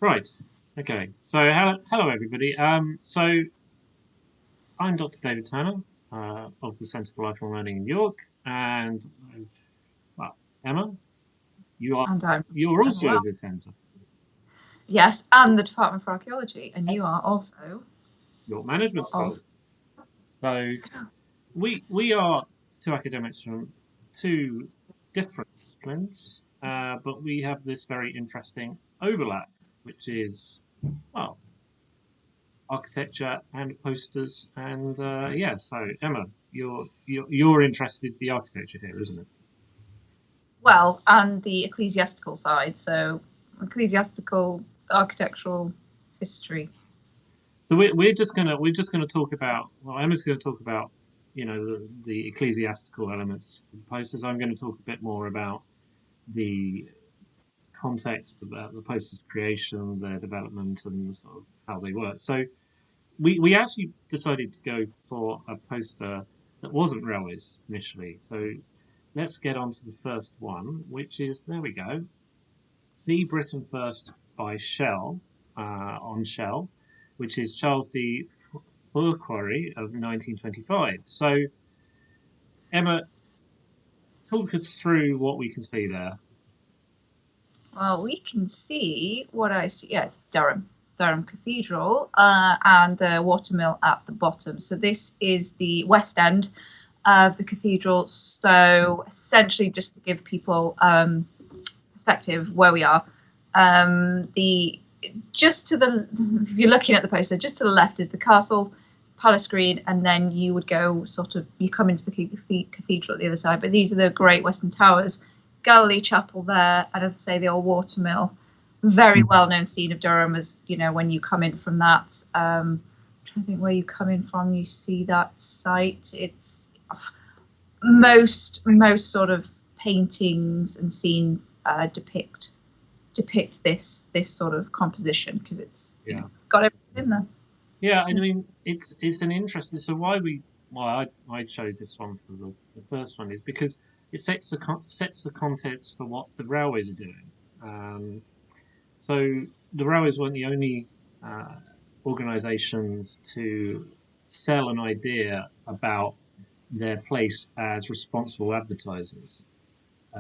Right. Okay. So hello everybody. So I'm Dr. David Turner of the Centre for Lifelong Learning in York, and well, Emma, you are And I'm you're as also well. of the centre, Yes, and the Department for Archaeology, and you are also York Management of. School. So we are two academics from two different disciplines, but we have this very interesting overlap, which is well architecture and posters and yeah. So Emma, your interest is the architecture here, isn't it? Well, and the ecclesiastical side, so ecclesiastical architectural history. So we're just gonna talk about, well, Emma's going to talk about the ecclesiastical elements of the posters. I'm going to talk a bit more about the context about the posters creation, their development, and sort of how they work. So we actually decided to go for a poster that wasn't railways initially. So let's get on to the first one, which is, there we go, See Britain First by Shell, on Shell, which is Charles D. Fourquary of 1925. So, Emma, talk us through what we can see there. Well, we can see what I see. Yes, Durham Cathedral, and the watermill at the bottom. So this is the west end of the cathedral. So essentially, just to give people perspective where we are, the just to the if you're looking at the poster, just to the left is the castle palace green, and then you would go sort of you come into the cathedral at the other side. But these are the Great Western Towers, Galilee Chapel there, and as I say, the old watermill. Very well known scene of Durham, as you know, when you come in from that. I'm trying to think where you come in from, you see that site. It's most sort of paintings and scenes depict this sort of composition because it's Yeah, got everything in there. yeah. I mean, it's an interesting. So why I chose this one for the first one is because it sets the context for what the railways are doing. Um, So the railways weren't the only organisations to sell an idea about their place as responsible advertisers.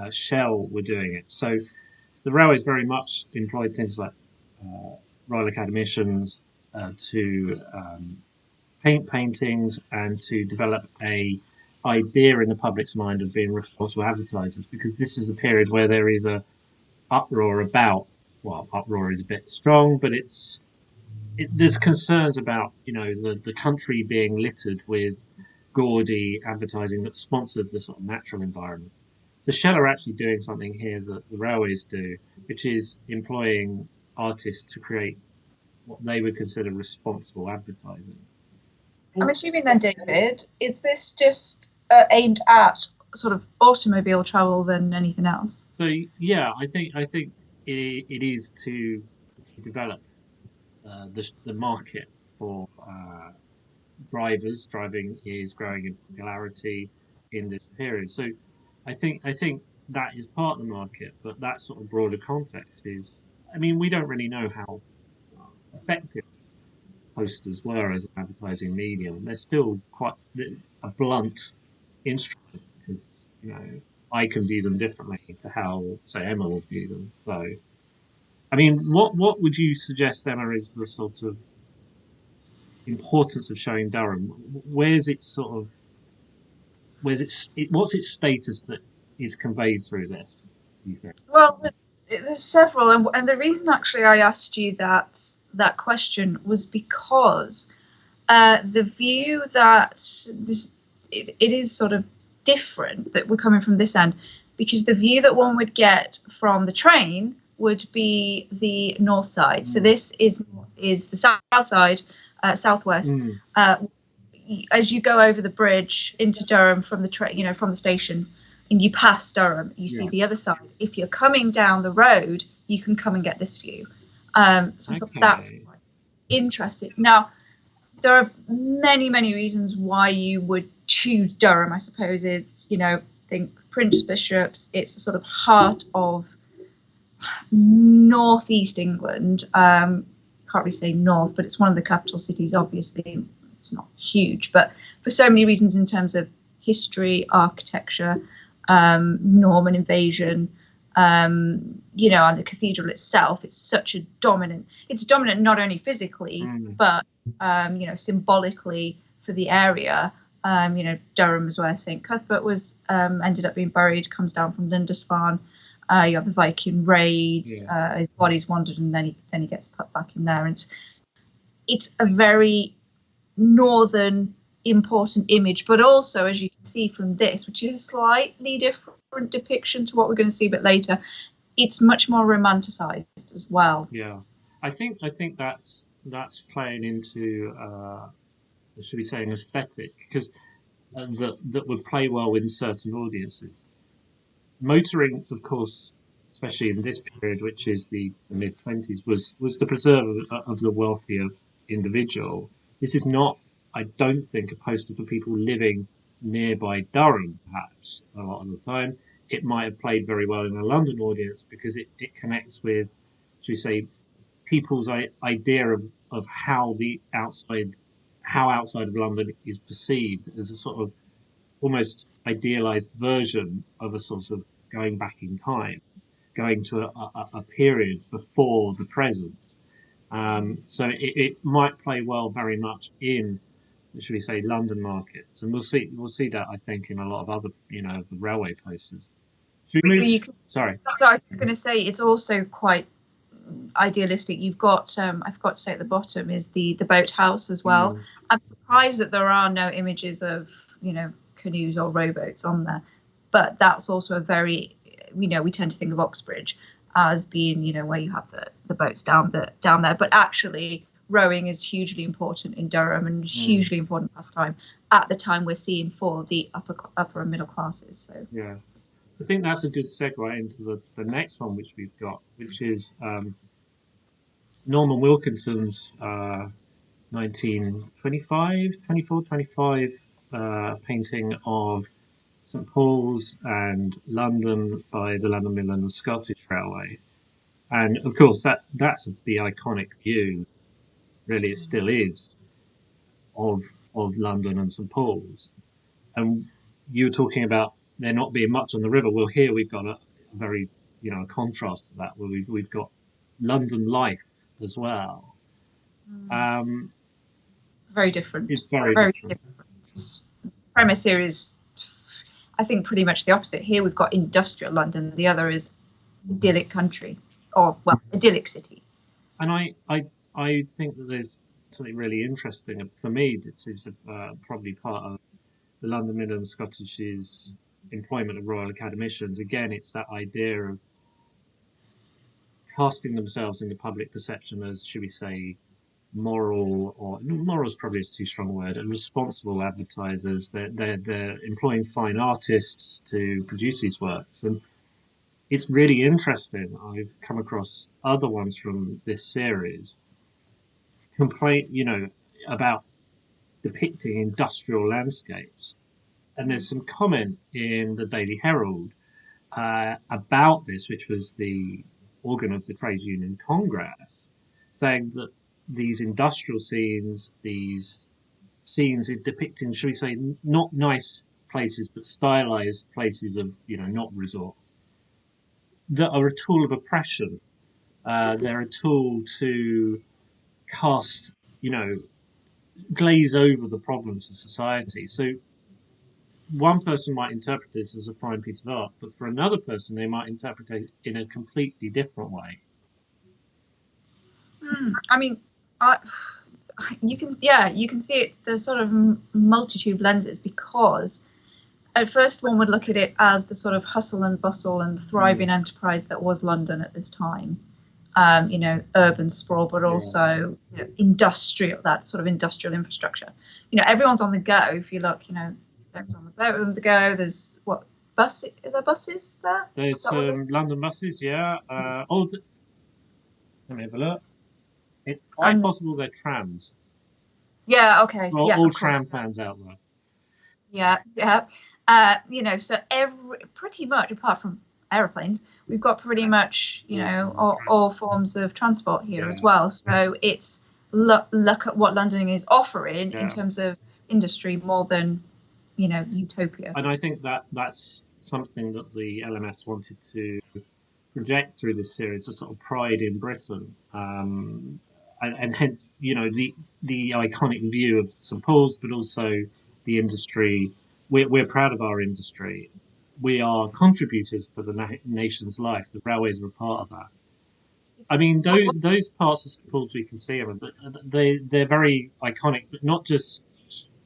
Shell were doing it. So the railways very much employed things like uh, Royal Academicians to paint paintings and to develop a idea in the public's mind of being responsible advertisers, because this is a period where there is a uproar about, well, uproar is a bit strong, but there's concerns about the country being littered with gaudy advertising that sponsored the sort of natural environment. So Shell are actually doing something here that the railways do, which is employing artists to create what they would consider responsible advertising. I'm Well, assuming then, David, is this just aimed at sort of automobile travel than anything else? so yeah, I think it is to develop the market for drivers. Driving is growing in popularity in this period. So I think that is part of the market, but that sort of broader context is, I mean, we don't really know how effective posters were as an advertising medium. They're still quite a blunt instrument, because I can view them differently to how, say, Emma would view them. So I mean, what would you suggest, Emma, is the sort of importance of showing Durham? Where's its sort of what's its status that is conveyed through this, you think? Well, there's several, and the reason actually I asked you that question was because the view that it is sort of different that we're coming from this end, because the view that one would get from the train would be the north side. So Mm. this is the south side, southwest. Mm. As you go over the bridge into Durham from the train, from the station, and you pass Durham, you see Yeah. the other side. If you're coming down the road, you can come and get this view. So I thought that's Okay. interesting. Now, there are many reasons why you would choose Durham. I suppose is think Prince Bishops. It's the sort of heart of northeast England. Can't really say north, but it's one of the capital cities. Obviously, it's not huge, but for so many reasons in terms of history, architecture, Norman invasion, and the cathedral itself, it's such a dominant. It's dominant not only physically, but symbolically for the area. Durham is where St. Cuthbert was ended up being buried. Comes down from Lindisfarne. You have the Viking raids. His body's wandered, and then he gets put back in there. And it's a very northern important image, but also, as you can see from this, which is a slightly different depiction to what we're going to see a bit later, it's much more romanticized as well. Yeah, I think that's playing into should we say an aesthetic, because that would play well with certain audiences. Motoring, of course, especially in this period, which is the mid-20s, was the preserve of the wealthier individual. This is not, I don't think, a poster for people living nearby Durham, perhaps, a lot of the time. It might have played very well in a London audience because it connects with, should we say, people's idea of how outside of London is perceived as a sort of almost idealized version of a sort of going back in time, going to a period before the present. So it might play well very much in, should we say, London markets, and we'll see that, I think, in a lot of other of the railway posters. Should we move? Sorry. So I was going to say it's also quite idealistic. You've got I forgot to say at the bottom is the boathouse as well. I'm surprised that there are no images of canoes or rowboats on there, but that's also a very we tend to think of Oxbridge as being where you have the boats down there, but actually rowing is hugely important in Durham and hugely important pastime at the time we're seeing for the upper and middle classes. So yeah, I think that's a good segue into the next one which we've got, which is Norman Wilkinson's 1925 painting of St Paul's and London by the London Midland and Scottish Railway. And of course that's the iconic view, really it still is, of London and St Paul's. And you were talking about there not being much on the river. Well, here we've got a very a contrast to that, where we've got London life as well. Very different. It's very different. Premise here is, I think, pretty much the opposite. Here we've got industrial London. The other is idyllic country, or idyllic city. And I think that there's something really interesting. For me, this is probably part of the London Midland Scottish's employment of Royal Academicians. Again, it's that idea of casting themselves in the public perception as, should we say, moral, or moral is probably too strong a word, and responsible advertisers. They're employing fine artists to produce these works, and it's really interesting. I've come across other ones from this series about depicting industrial landscapes, and there's some comment in the Daily Herald about this, which was the organ of the trades union Congress, saying that these industrial scenes, these scenes depicting, shall we say, not nice places, but stylized places of, not resorts, that are a tool of oppression. They're a tool to cast, glaze over the problems of society. So one person might interpret this as a fine piece of art, but for another person, they might interpret it in a completely different way. I mean, you can see it. There's sort of multitude of lenses, because at first one would look at it as the sort of hustle and bustle and thriving enterprise that was London at this time. Urban sprawl, but also industrial, that sort of industrial infrastructure. Everyone's on the go. If you look, everyone's on the boat on the go. There's are there buses there? There's London buses, yeah. Let me have a look. It's quite possible they're trams. Yeah, okay. Well, yeah, all tram fans out there. Yeah. So pretty much, apart from aeroplanes, we've got pretty much, all forms of transport here as well. So it's look at what London is offering in terms of industry more than, utopia. And I think that's something that the LMS wanted to project through this series, a sort of pride in Britain, and hence, the iconic view of St Paul's, but also the industry. We're proud of our industry. We are contributors to the nation's life. The railways are a part of that. I mean, those parts of St Paul's we can see, they're very iconic, but not just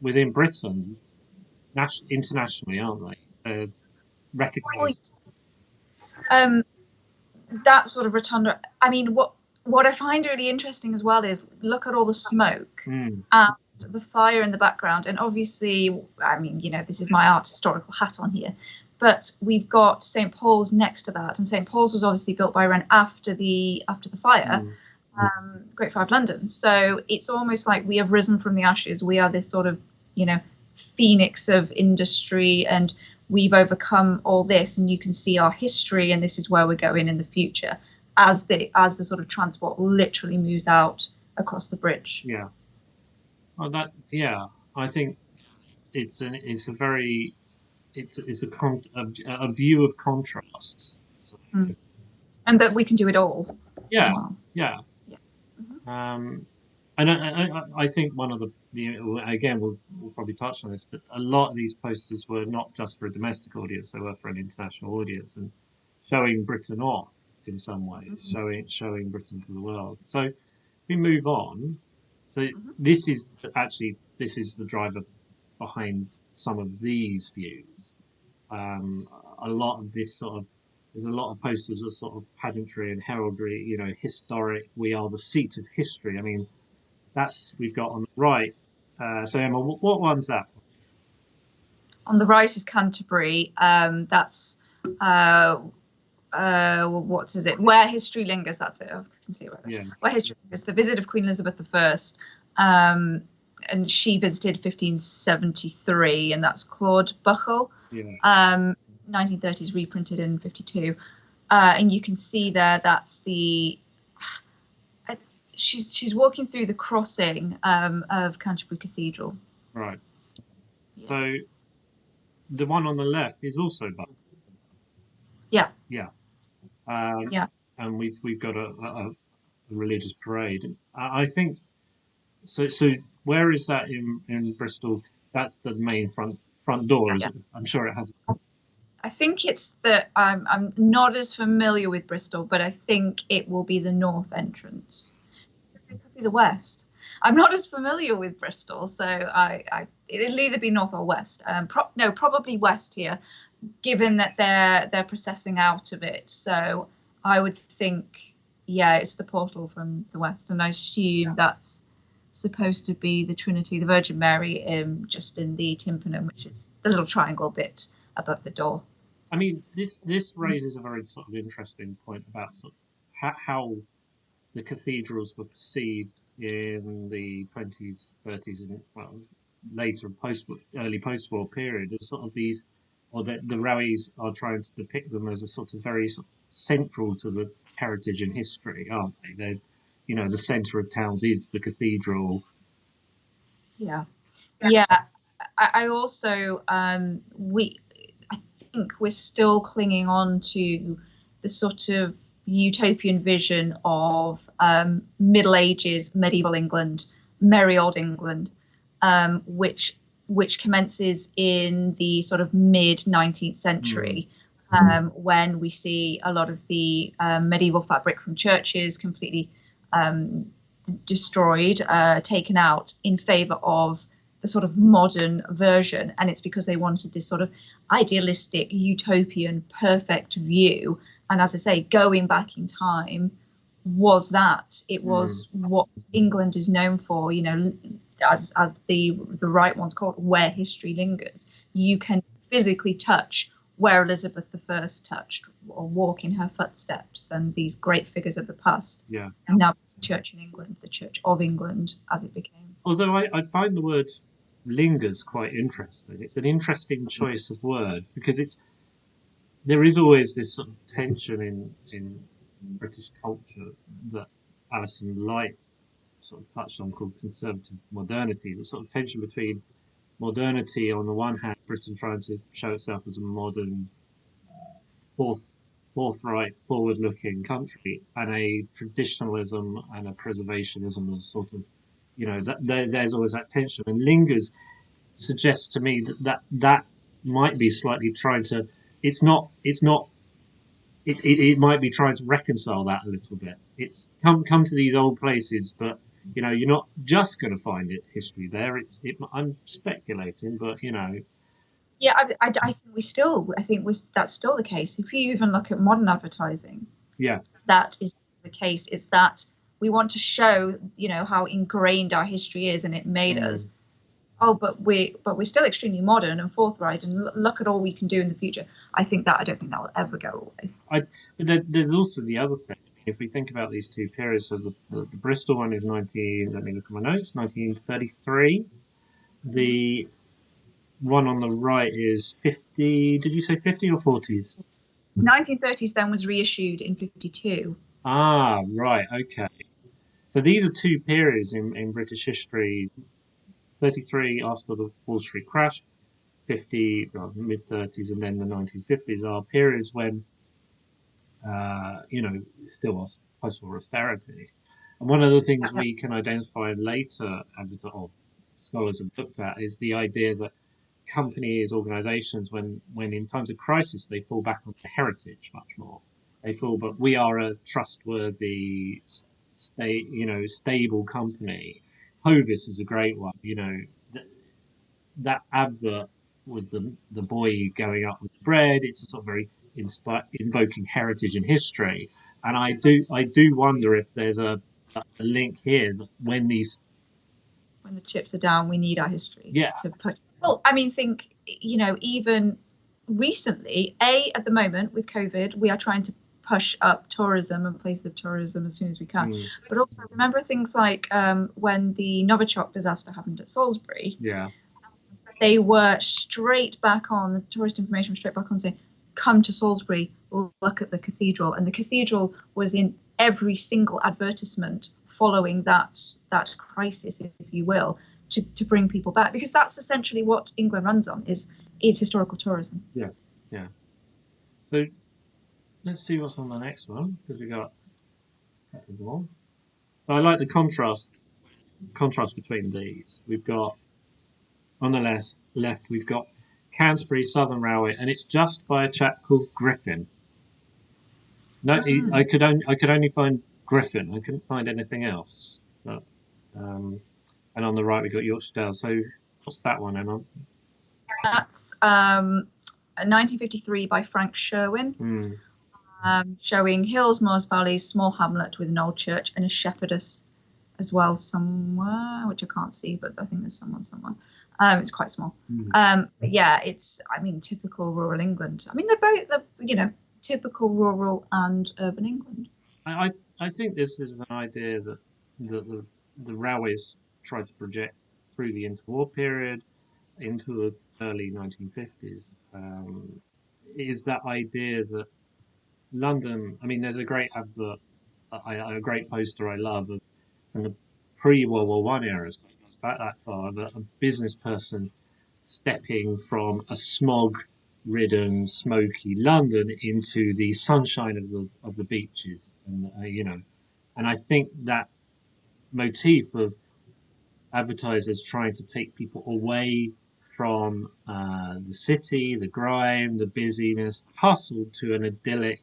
within Britain, internationally, aren't they? They're recognised. That sort of rotunda. I mean, what I find really interesting as well is look at all the smoke and the fire in the background. And obviously, I mean, this is my art historical hat on here, but we've got St Paul's next to that, and St Paul's was obviously built by Wren after the fire, Great Fire of London. So it's almost like we have risen from the ashes. We are this sort of, phoenix of industry, and we've overcome all this, and you can see our history, and this is where we're going in the future as the sort of transport literally moves out across the bridge. Yeah. Well, I think it's a view of contrasts. So, and that we can do it all. Yeah. As well. Yeah. And I think one of again, we'll probably touch on this, but a lot of these posters were not just for a domestic audience; they were for an international audience, and showing Britain off in some ways, showing Britain to the world. So we move on. So this is the driver behind some of these views. A lot of this there's a lot of posters of sort of pageantry and heraldry, historic. We are the seat of history. I mean, we've got on the right. So Emma, what one's that? On the right is Canterbury. That's what is it? Where history lingers. That's it. I can see it right there. Yeah. Where history lingers. The visit of Queen Elizabeth I, and she visited 1573, and that's Claude Buckle. Yeah. 1930s, reprinted in 52, and you can see there. That's the. She's walking through the crossing of Canterbury Cathedral. Right. Yeah. So the one on the left is also Buckle. Yeah. Yeah. Yeah. And we've got a religious parade. I think so. Where is that in Bristol? That's the main front door, is it? I'm sure it has. I think it's I'm not as familiar with Bristol, but I think it will be the north entrance. It could be the west. I'm not as familiar with Bristol, so it'll either be north or west. Probably west here, given that they're processing out of it. So I would think, it's the portal from the west, and I assume that's supposed to be the Trinity, the Virgin Mary, just in the tympanum, which is the little triangle bit above the door. I mean, this raises a very sort of interesting point about sort of how the cathedrals were perceived in the 20s, 30s, and later early post-war period as sort of these, or the railways are trying to depict them as a sort of very sort of central to the heritage and history, aren't they? They're, the centre of towns is the cathedral. Yeah. I also I think we're still clinging on to the sort of utopian vision of Middle Ages, medieval England, merry old England, which commences in the sort of mid 19th century, when we see a lot of the medieval fabric from churches completely destroyed, taken out in favour of the sort of modern version. And it's because they wanted this sort of idealistic, utopian, perfect view. And as I say, going back in time was that. It was what England is known for, as the right one's called, where history lingers. You can physically touch where Elizabeth I touched, or walk in her footsteps, and these great figures of the past. Yeah. And now the Church in England, the Church of England, as it became. Although I find the word lingers quite interesting. It's an interesting choice of word, because there is always this sort of tension in British culture that Alison Light sort of touched on, called conservative modernity. The sort of tension between modernity on the one hand, Britain trying to show itself as a modern, forth, forthright, forward-looking country, and a traditionalism and a preservationism as sort of, there's always that tension, and lingers suggests to me that might be slightly trying to. It's not. It might be trying to reconcile that a little bit. It's come to these old places, but you're not just going to find history there. I'm speculating, but Yeah, I think that's still the case. If you even look at modern advertising, yeah, that is the case. Is that we want to show, how ingrained our history is, and it made us. Oh, but we're still extremely modern and forthright, and look at all we can do in the future. I don't think that will ever go away. But there's also the other thing. If we think about these two periods, so the Bristol one is 19. Let me look at my notes. 1933. The one on the right is 50. Did you say 50 or 40s? 1930s then was reissued in 52. Ah, right. Okay. So these are two periods in British history. 33 after the Wall Street crash, 50, well, mid 30s, and then the 1950s are periods when, still post-war austerity. And one of the things we can identify later, or scholars have looked at, is the idea that companies, organisations, when in times of crisis, they fall back on their heritage much more. They feel, but we are a trustworthy, stable company. Hovis is a great one. That advert with the boy going up with the bread. It's a sort of very invoking heritage and history. And I do wonder if there's a link here that when the chips are down, we need our history yeah to put. Well, I mean, think even recently, at the moment with COVID, we are trying to push up tourism and places of tourism as soon as we can. But also remember things like when the Novichok disaster happened at Salisbury. Yeah. They were straight back on, the tourist information was straight back on saying, come to Salisbury, look at the cathedral. And the cathedral was in every single advertisement following that crisis, if you will, to bring people back. Because that's essentially what England runs on, is historical tourism. Yeah. So let's see what's on the next one, because we got a couple more. So I like the contrast between these. We've got on the left we've got Canterbury Southern Railway, and it's just by a chap called Griffin. No, I could only find Griffin. I couldn't find anything else. But, and on the right we got Yorkshire Dales. So what's that one, Emma? That's 1953 by Frank Sherwin, showing hills, moors, valleys, small hamlet with an old church and a shepherdess as well somewhere, which I can't see, but I think there's someone somewhere. It's quite small. But yeah, it's, typical rural England. They're both, typical rural and urban England. I think this is an idea that the railways tried to project through the interwar period into the early 1950s. Is that idea that London? There's a great advert, a great poster I love from the pre-World War One era. So it goes back that far. That a business person stepping from a smog-ridden, smoky London into the sunshine of the beaches, and and I think that motif of advertisers trying to take people away from the city, the grime, the busyness, the hustle, to an idyllic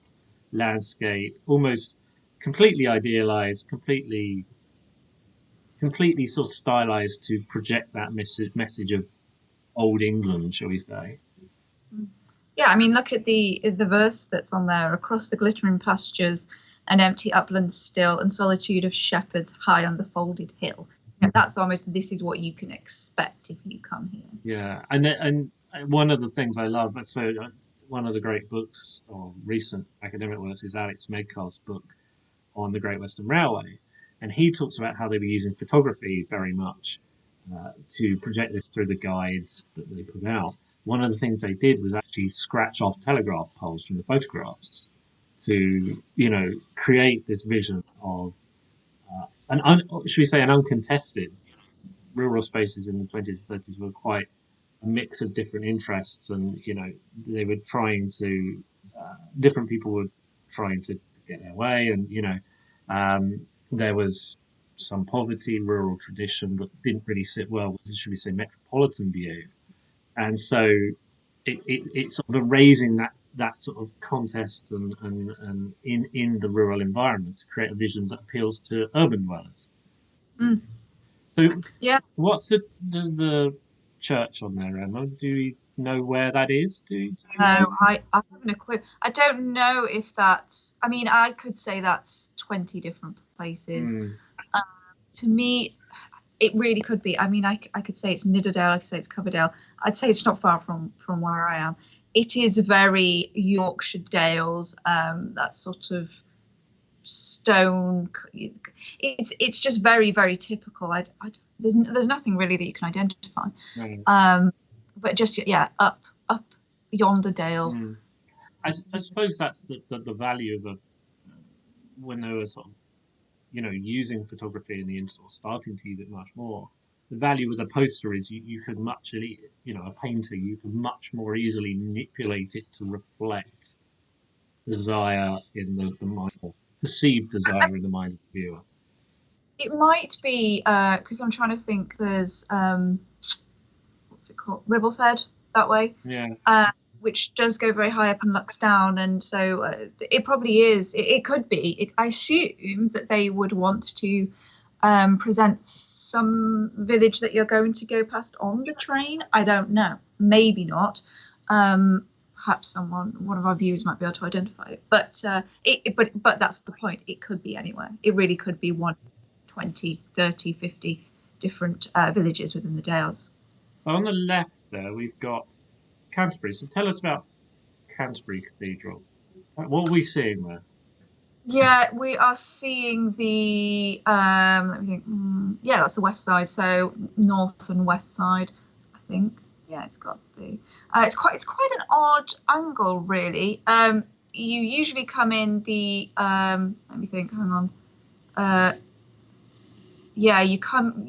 landscape, almost completely idealized, completely sort of stylized to project that message of old England, shall we say? Yeah, look at the verse that's on there. Across the glittering pastures, an empty upland still, and solitude of shepherds high on the folded hill. That's almost, this is what you can expect if you come here. Yeah, and one of the things I love, so one of the great books or recent academic works is Alex Medcalf's book on the Great Western Railway, and he talks about how they were using photography very much to project this through the guides that they put out. one of the things they did was actually scratch off telegraph poles from the photographs to, create this vision of should we say, an uncontested rural spaces in the 20s and 30s were quite a mix of different interests, and they were trying to different people were trying to get their way, and there was some poverty, rural tradition that didn't really sit well with, should we say, metropolitan view, and so it's sort of raising that sort of contest and in the rural environment to create a vision that appeals to urban dwellers. Mm. So, Yeah. what's the church on there, Emma? Do you know where that is? Do you No, know? I haven't a clue. I don't know if that's. I mean, I could say that's 20 different places. Mm, To me, it really could be. I mean, I could say it's Nidderdale. I could say it's Coverdale. I'd say it's not far from where I am. It is very Yorkshire Dales. That sort of stone. It's just very very typical. There's nothing really that you can identify. no. But just yeah, up yonder dale. Mm. I suppose that's the value of when they were sort of using photography in the internet, or starting to use it much more. The value with a poster is you could a painter, you could much more easily manipulate it to reflect desire in the mind, or perceived desire in the mind of the viewer. It might be because I'm trying to think. There's what's it called? Ribble's Head that way. Yeah. Which does go very high up and looks down, and so it probably is. It could be. I assume that they would want to present some village that you're going to go past on the train. I don't know. Maybe not. Perhaps one of our viewers might be able to identify it. But but that's the point. It could be anywhere. It really could be 20, 30, 50 different villages within the Dales. So on the left there, we've got Canterbury. So tell us about Canterbury Cathedral. What are we seeing there? Yeah, we are seeing the let me think. Yeah, that's the west side, so north and west side, I think. Yeah, it's got the it's quite an odd angle really. You usually come in the let me think, hang on. Yeah, you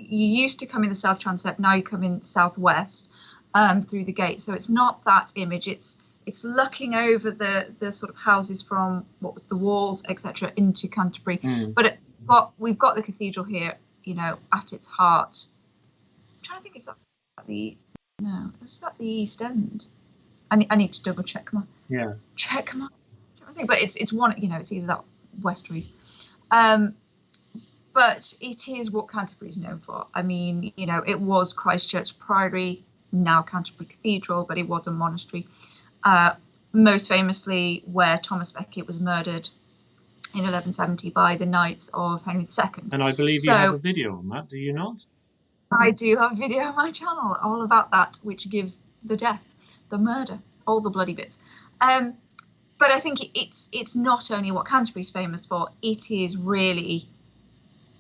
used to come in the south transept, now you come in southwest through the gate. So it's not that image, it's looking over the sort of houses from what with the walls, etc., into Canterbury. But we've got the cathedral here, at its heart. I'm trying to think, is that the East End? I need to double check my I think, but it's one, it's either that west or east. But it is what Canterbury is known for. I mean, it was Christchurch Priory, now Canterbury Cathedral, but it was a monastery. Most famously, where Thomas Becket was murdered in 1170 by the Knights of Henry II. And I believe you have a video on that, do you not? I do have a video on my channel all about that, which gives the death, the murder, all the bloody bits. But I think it's not only what Canterbury's famous for, it is really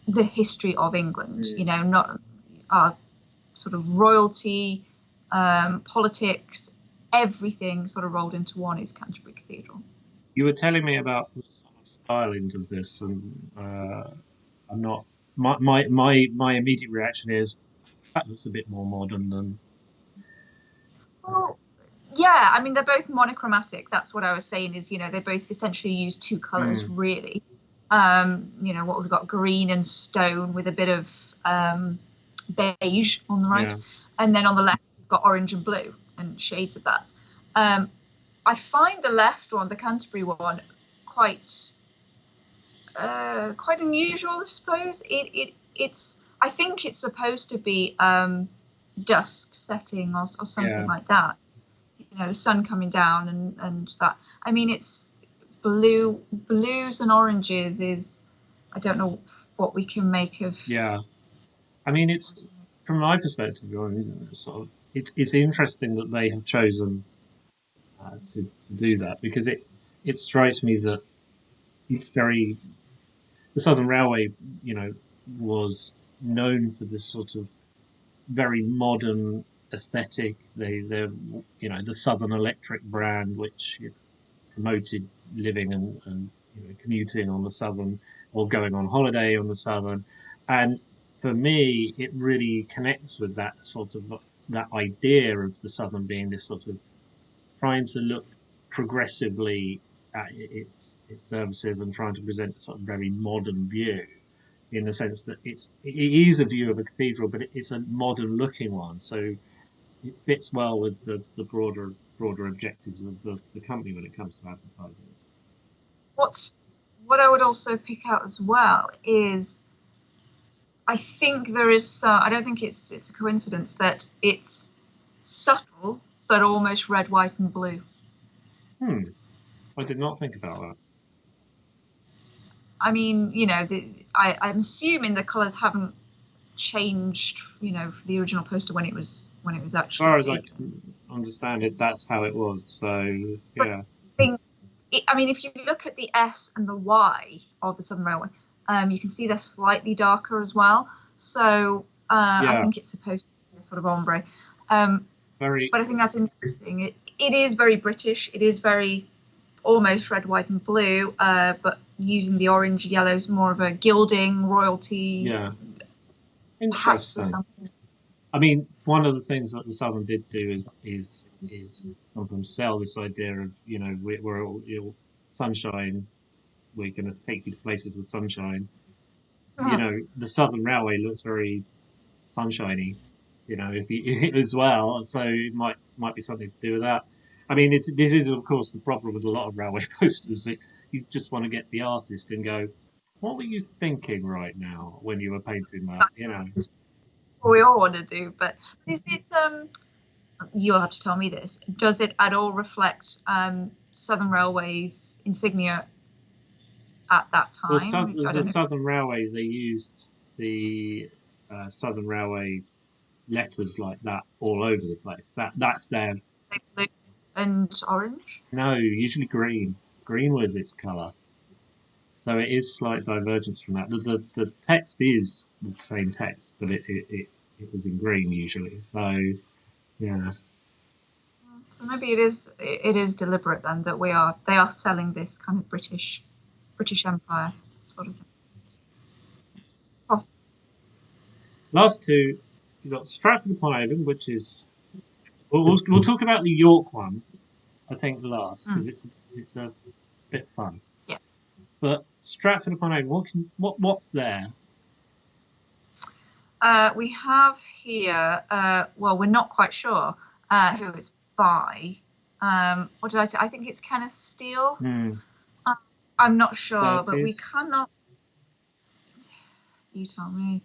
the history of England, not sort of royalty, politics, everything sort of rolled into one is Canterbury Cathedral. You were telling me about the sort of stylings of this, and I'm not. My immediate reaction is that looks a bit more modern than. Well, yeah, I mean they're both monochromatic. That's what I was saying. Is they both essentially use two colours really. What we've got, green and stone with a bit of beige on the right, and then on the left we've got orange and blue and shades of that. I find the left one, the Canterbury one, quite unusual, I suppose. It's I think it's supposed to be dusk setting or something like that. The sun coming down and that. I mean, it's blues and oranges is, I don't know what we can make of. Yeah, I mean, it's from my perspective, sort of, it's interesting that they have chosen to do that, because it strikes me that it's the Southern Railway, was known for this sort of very modern aesthetic. They're the Southern Electric brand, which promoted living and commuting on the Southern or going on holiday on the Southern. And for me, it really connects with that sort of that idea of the Southern being this sort of trying to look progressively at its services and trying to present a sort of very modern view in the sense that it is a view of a cathedral, but it's a modern looking one. So it fits well with the broader objectives of the company when it comes to advertising. What I would also pick out as well is I think there is. I don't think it's a coincidence that it's subtle but almost red, white, and blue. I did not think about that. I mean, I'm assuming the colours haven't changed. For the original poster when it was As actually far as I taken. can understand it, that's how it was. So yeah. I mean, if you look at the S and the Y of the Southern Railway, you can see they're slightly darker as well. So I think it's supposed to be a sort of ombre. But I think that's interesting. It is very British. It is very almost red, white, and blue, but using the orange, yellow is more of a gilding, royalty. Yeah. Perhaps or Interesting. something. I mean, one of the things that the Southern did do is sometimes sell this idea of we're all sunshine. We're going to take you to places with sunshine. The Southern Railway looks very sunshiny. If you as well, so it might be something to do with that. I mean, this is of course the problem with a lot of railway posters that you just want to get the artist and go, what were you thinking right now when you were painting that? That's what we all want to do, but is it? You'll have to tell me this. Does it at all reflect Southern Railway's insignia at that time? Well, the Southern Railways, they used the Southern Railway letters like that all over the place. That's their Blue and orange. No, usually green. Green was its colour. So it is slight divergence from that. The text is the same text, but it was in green usually. So yeah. So maybe it is deliberate then that they are selling this kind of British Empire sort of thing. Possibly. Last two, you've got Stratford upon Avon, which is we'll talk about the York one, I think last because it's a bit fun. Yeah. But Stratford upon Avon, what's there? We have here. Well, we're not quite sure who it's by. What did I say? I think it's Kenneth Steele. I'm not sure, 30s. But we cannot. You tell me.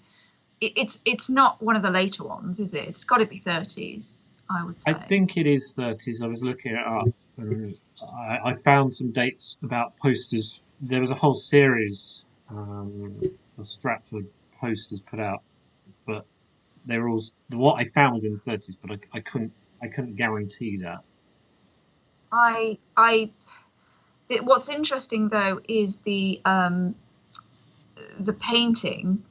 It's not one of the later ones, is it? It's got to be 30s, I would say. I think it is 30s. I was looking it up, and I found some dates about posters. There was a whole series of Stratford posters put out, but they were all what I found was in the 30s, but I couldn't guarantee that. What's interesting though is the painting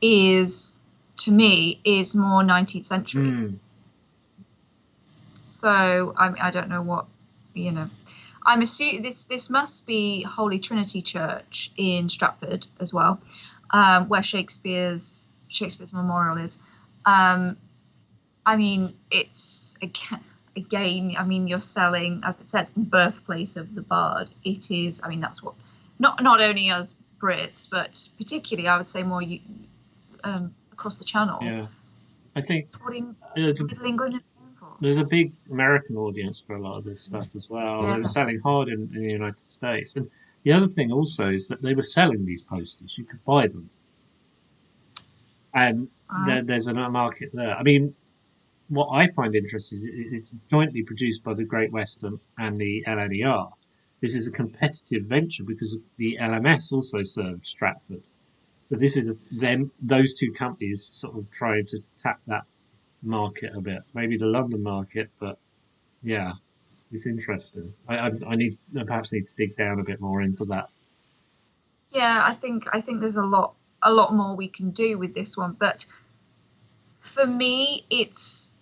is, to me, is more 19th century. So I don't know what I'm assuming this must be Holy Trinity Church in Stratford as well, where Shakespeare's memorial is. I mean, it's again. I mean, you're selling, as it says, birthplace of the bard. It is. I mean, that's what not only as Brits, but particularly, I would say more across the Channel. Yeah, I think Middle England. There's a big American audience for a lot of this stuff as well. Yeah. They were selling hard in the United States. And the other thing also is that they were selling these posters. You could buy them. And there's a market there. I mean, what I find interesting is it's jointly produced by the Great Western and the LNER. This is a competitive venture because the LMS also served Stratford. So this is those two companies sort of trying to tap that market a bit, maybe the London market, but yeah, it's interesting. I perhaps need to dig down a bit more into that. Yeah, I think there's a lot more we can do with this one, but for me, it's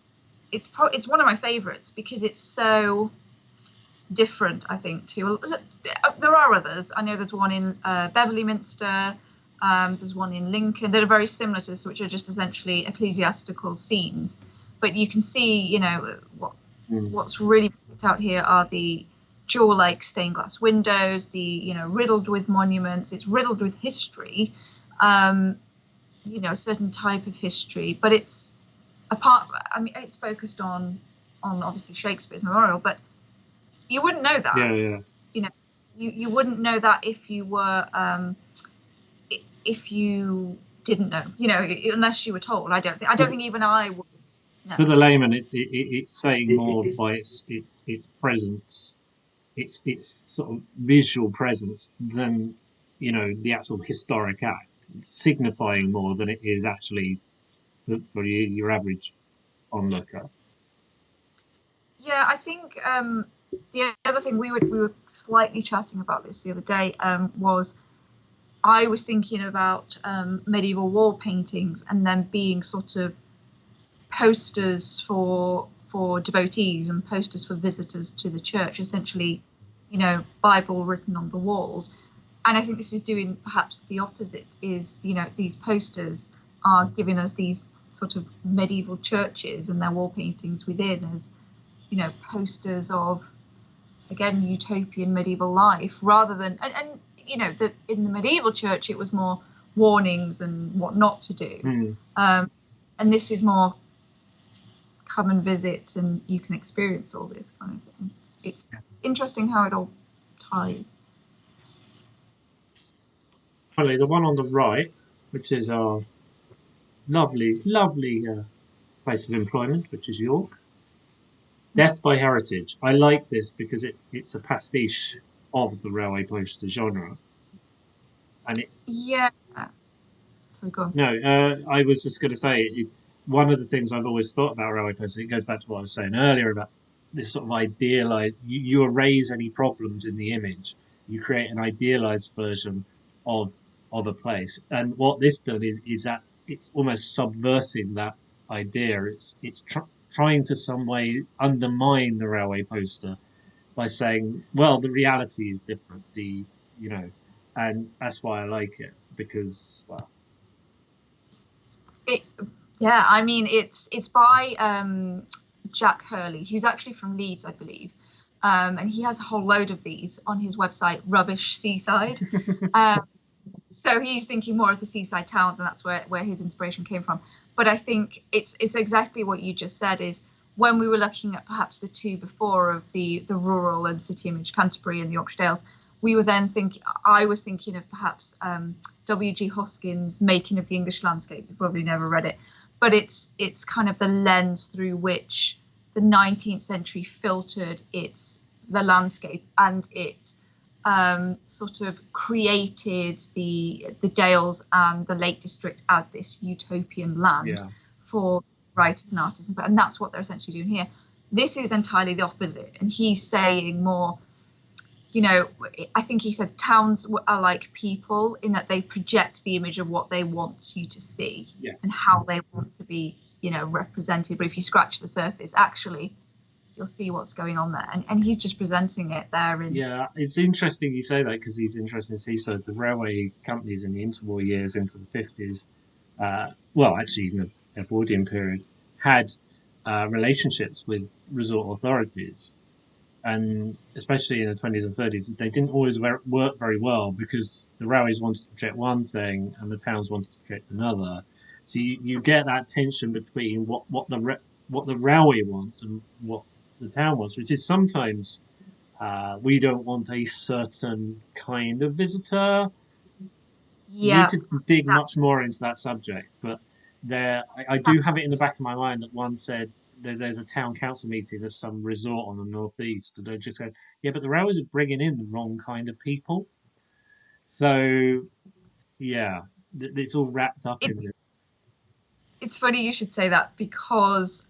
it's one of my favourites because it's so different, I think. There are others. I know there's one in Beverley Minster. There's one in Lincoln that are very similar to this, which are just essentially ecclesiastical scenes. But you can see, what's really picked out here are the jewel-like stained glass windows, the riddled with monuments. It's riddled with history, a certain type of history. But it's it's focused on obviously Shakespeare's memorial, but you wouldn't know that. Yeah. You wouldn't know that if you were if you didn't know, unless you were told. I don't think even I would know. For the layman, it's saying more by its presence, its sort of visual presence than the actual historic act. It's signifying more than it is actually for your average onlooker. Yeah, I think the other thing we were slightly chatting about this the other day was I was thinking about medieval wall paintings and them being sort of posters for devotees and posters for visitors to the church, essentially, Bible written on the walls. And I think this is doing perhaps the opposite. Is these posters are giving us these sort of medieval churches and their wall paintings within as posters of, again, utopian medieval life, rather than and in the medieval church it was more warnings and what not to do, and this is more come and visit and you can experience all this kind of thing. It's interesting how it all ties. Finally, the one on the right, which is our lovely place of employment, which is York. Death by heritage. I like this because it's a pastiche of the railway poster genre. And Sorry, go on. No, I was just going to say, one of the things I've always thought about railway posters, it goes back to what I was saying earlier about this sort of idealized, you erase any problems in the image. You create an idealized version of a place. And what this does is that it's almost subverting that idea. It's trying to some way undermine the railway poster by saying, well, the reality is different. And that's why I like it, because, well, I mean, it's by Jack Hurley, who's actually from Leeds, I believe, and he has a whole load of these on his website, Rubbish Seaside. So he's thinking more of the seaside towns, and that's where his inspiration came from. But I think it's exactly what you just said. Is when we were looking at perhaps the two before of the rural and city image, Canterbury and the Yorkshire Dales, we were then I was thinking of perhaps W.G. Hoskins' Making of the English Landscape. You probably never read it, but it's kind of the lens through which the 19th century filtered the landscape, and it sort of created the Dales and the Lake District as this utopian land for writers and artists, and that's what they're essentially doing here. This is entirely the opposite, and he's saying more, I think he says towns are like people in that they project the image of what they want you to see and how they want to be, represented. But if you scratch the surface, actually, you'll see what's going on there. And he's just presenting it there. It's interesting you say that, because it's interesting to see. So the railway companies in the interwar years into the 50s, actually even the Edwardian period, had relationships with resort authorities. And especially in the 20s and 30s, they didn't always work very well, because the railways wanted to project one thing and the towns wanted to project another. So you get that tension between what the railway wants and what the town wants, which is sometimes we don't want a certain kind of visitor. You need to dig much more into that subject. But I do have it in the back of my mind that one said, there's a town council meeting of some resort on the northeast, and they just said, but the railways are bringing in the wrong kind of people. So, it's all wrapped up in this. It's funny you should say that, because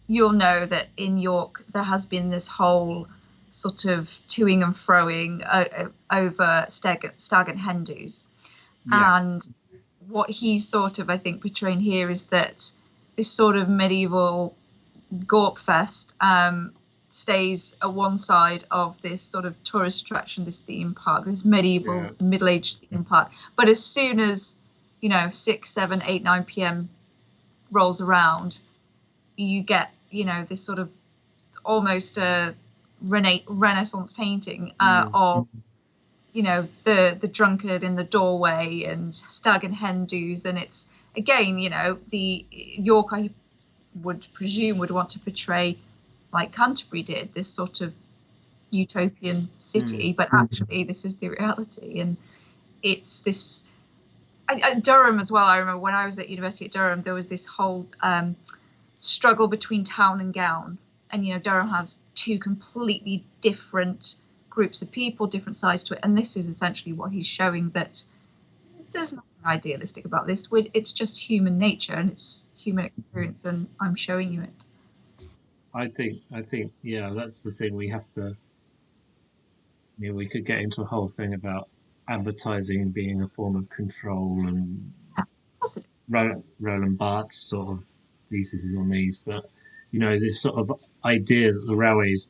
you'll know that in York there has been this whole sort of toing and froing over stag and hen do's. And what he's sort of, I think, portraying here is that this sort of medieval Gorpfest stays at one side of this sort of tourist attraction, this theme park, this medieval, middle-aged theme park. But as soon as, 6, 7, 8, 9 p.m. rolls around, you get, this sort of almost a Renaissance painting of, the drunkard in the doorway and stag and hen do's. And it's, again, the York, I would presume, would want to portray, like Canterbury did, this sort of utopian city, but actually this is the reality. And it's this, Durham as well. I remember when I was at University at Durham, there was this whole struggle between town and gown. And, Durham has two completely different groups of people, different sides to it. And this is essentially what he's showing, that there's nothing idealistic about this. It's just human nature and it's human experience, and I'm showing you it. I think, yeah, that's the thing. We have to, we could get into a whole thing about advertising being a form of control, and Roland Barthes sort of thesis on these, but this sort of idea that the railways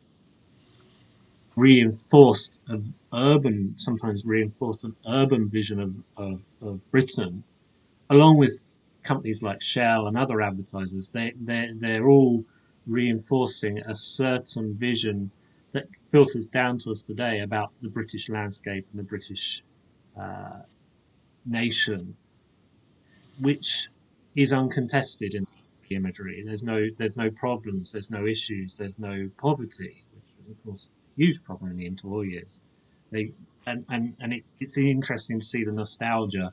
sometimes reinforced an urban vision of Britain, along with companies like Shell and other advertisers. They're all reinforcing a certain vision that filters down to us today about the British landscape and the British nation, which is uncontested in the imagery. There's no problems, there's no issues, there's no poverty, which was of course a huge problem in the interwar years. It's interesting to see the nostalgia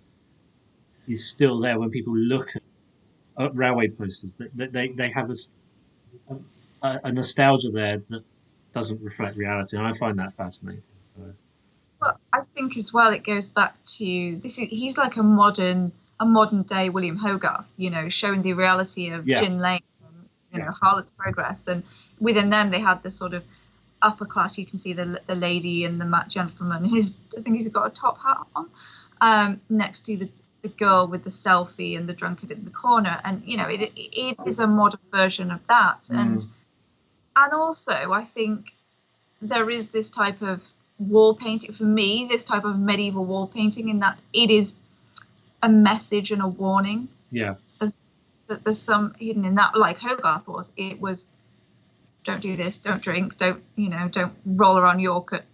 is still there when people look at railway posters. They have a nostalgia there that doesn't reflect reality, and I find that fascinating. So. Well, I think as well it goes back to he's like a modern day William Hogarth, showing the reality of Gin Lane, and, Harlot's Progress, and within them they had this sort of upper class. You can see the lady and the gentleman. I think he's got a top hat on, next to the girl with the selfie and the drunkard in the corner, and it is a modern version of that. And also I think there is this type of wall painting, for me, this type of medieval wall painting, in that it is a message and a warning. There's some hidden in that, like Hogarth was. It was, don't do this, don't drink, don't roll around York at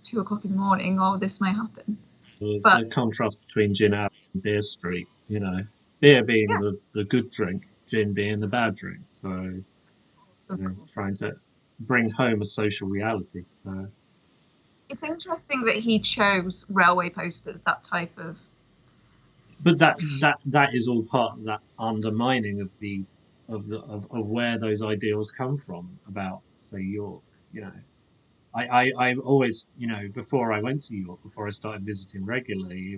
2 o'clock in the morning, or this may happen. The contrast between Gin Alley and Beer Street, beer being the good drink, gin being the bad drink. So, trying to bring home a social reality. It's interesting that he chose railway posters, that type of. But that is all part of that undermining of where those ideals come from about, say, York. I always, before I went to York, before I started visiting regularly,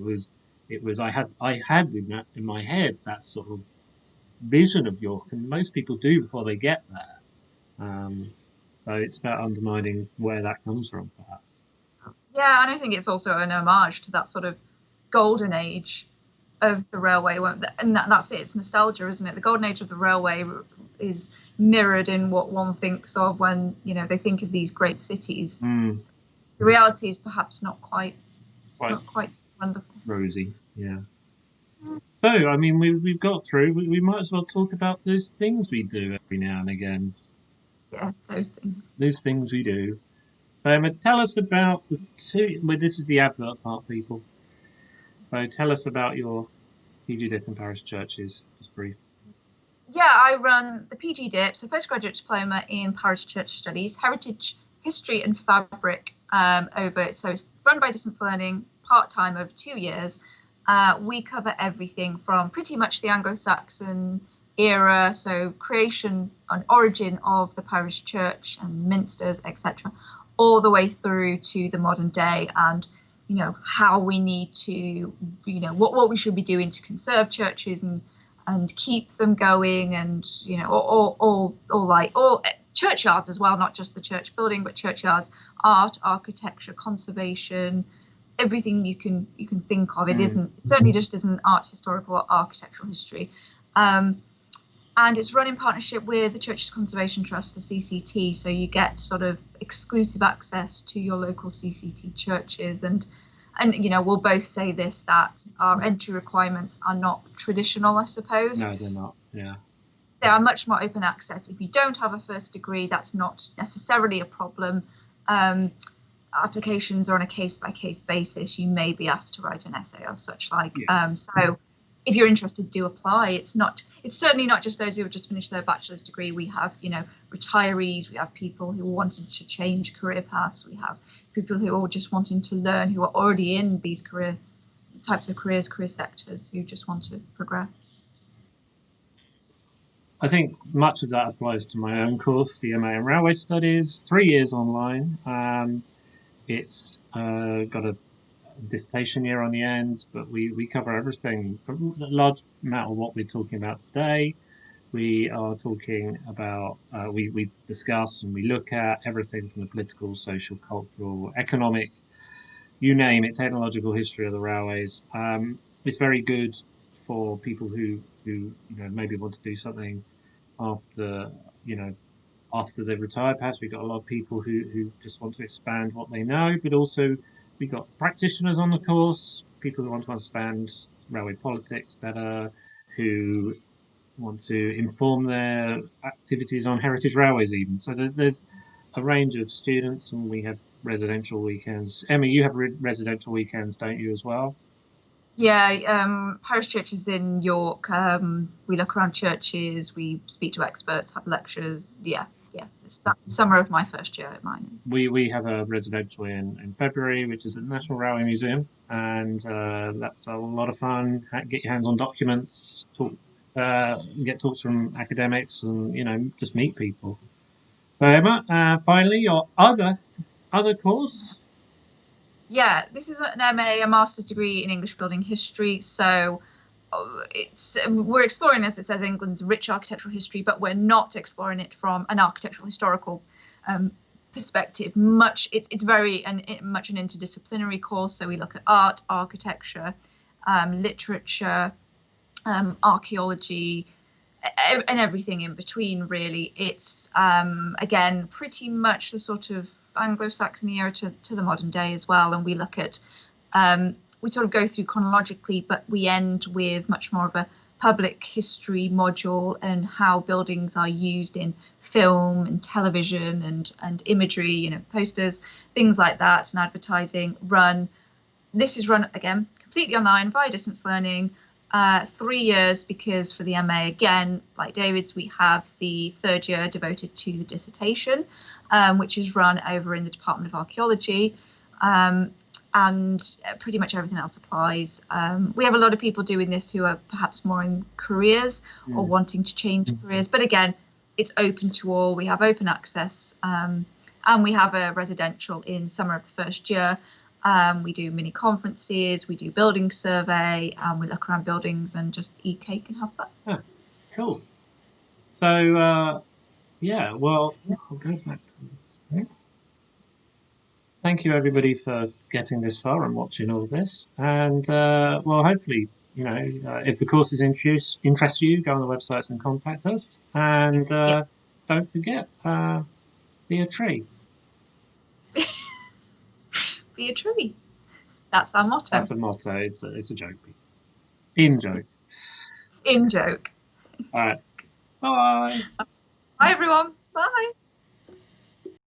it was I had in my head that sort of vision of York, and most people do before they get there. So it's about undermining where that comes from, perhaps. Yeah, and I think it's also an homage to that sort of golden age of the railway, and that's it. It's nostalgia, isn't it? The golden age of the railway is mirrored in what one thinks of when they think of these great cities. The reality is perhaps not quite wonderful, rosy. Yeah. So I mean, we've got through. We might as well talk about those things we do every now and again. Yes, those things. Those things we do. So Emma, tell us about the two. Well, this is the advert part, people. So tell us about your PG Dip and Parish Churches, just brief. Yeah, I run the PG Dip, so postgraduate diploma in Parish Church Studies, Heritage, History and Fabric. So it's run by distance learning, part-time over 2 years. We cover everything from pretty much the Anglo-Saxon era, so creation and origin of the parish church and minsters, etc., all the way through to the modern day, and how we need to, what we should be doing to conserve churches and keep them going, and all churchyards as well, not just the church building, but churchyards, art, architecture, conservation, everything you can think of. It certainly just isn't art, historical, or architectural history. and it's run in partnership with the Churches Conservation Trust, the CCT. So you get sort of exclusive access to your local CCT churches, and we'll both say this, that our entry requirements are not traditional, I suppose. No, they're not. Yeah. They are much more open access. If you don't have a first degree, that's not necessarily a problem. Applications are on a case-by-case basis. You may be asked to write an essay or such like. Yeah. So if you're interested, do apply. It's certainly not just those who have just finished their bachelor's degree. We have, retirees. We have people who wanted to change career paths. We have people who are just wanting to learn, who are already in these career sectors, who just want to progress. I think much of that applies to my own course, the MA in Railway Studies, 3 years online. It's got a dissertation year on the end, but we cover everything. A large amount of what we're talking about today, we are talking about, we discuss and we look at everything from the political, social, cultural, economic, you name it, technological history of the railways. It's very good for people who maybe want to do something after they've retired. Perhaps we've got a lot of people who just want to expand what they know, but also we've got practitioners on the course, people who want to understand railway politics better, who want to inform their activities on heritage railways even. So there's a range of students, and we have residential weekends. Emma, you have residential weekends, don't you, as well? Yeah, parish churches in York. We look around churches, we speak to experts, have lectures. Yeah. It's summer of my first year at mine is. We have a residential in February, which is at the National Railway Museum, and that's a lot of fun. Get your hands on documents, get talks from academics, and just meet people. So Emma, finally, your other course. Yeah, this is an MA, a master's degree in English building history. So we're exploring, as it says, England's rich architectural history, but we're not exploring it from an architectural historical perspective. It's very much an interdisciplinary course. So we look at art, architecture, literature, archaeology, and everything in between. Really, it's again pretty much the sort of Anglo-Saxon era to the modern day as well. And we look at we sort of go through chronologically, but we end with much more of a public history module and how buildings are used in film and television and imagery, posters, things like that, and advertising. This is run again completely online via distance learning. 3 years, because for the MA, again, like David's, we have the third year devoted to the dissertation, which is run over in the Department of Archaeology. And pretty much everything else applies. We have a lot of people doing this who are perhaps more in careers or wanting to change careers. But again, it's open to all. We have open access, and we have a residential in summer of the first year. We do mini conferences, we do building survey, we look around buildings and just eat cake and have fun. Yeah, cool. So, I'll go back to this. Thank you, everybody, for getting this far and watching all this. And, hopefully, if the courses interest you, go on the websites and contact us. And don't forget, be a tree. Be a tree. That's our motto. That's a motto. It's a joke. In joke. In joke. All right. Bye. Bye, everyone. Bye.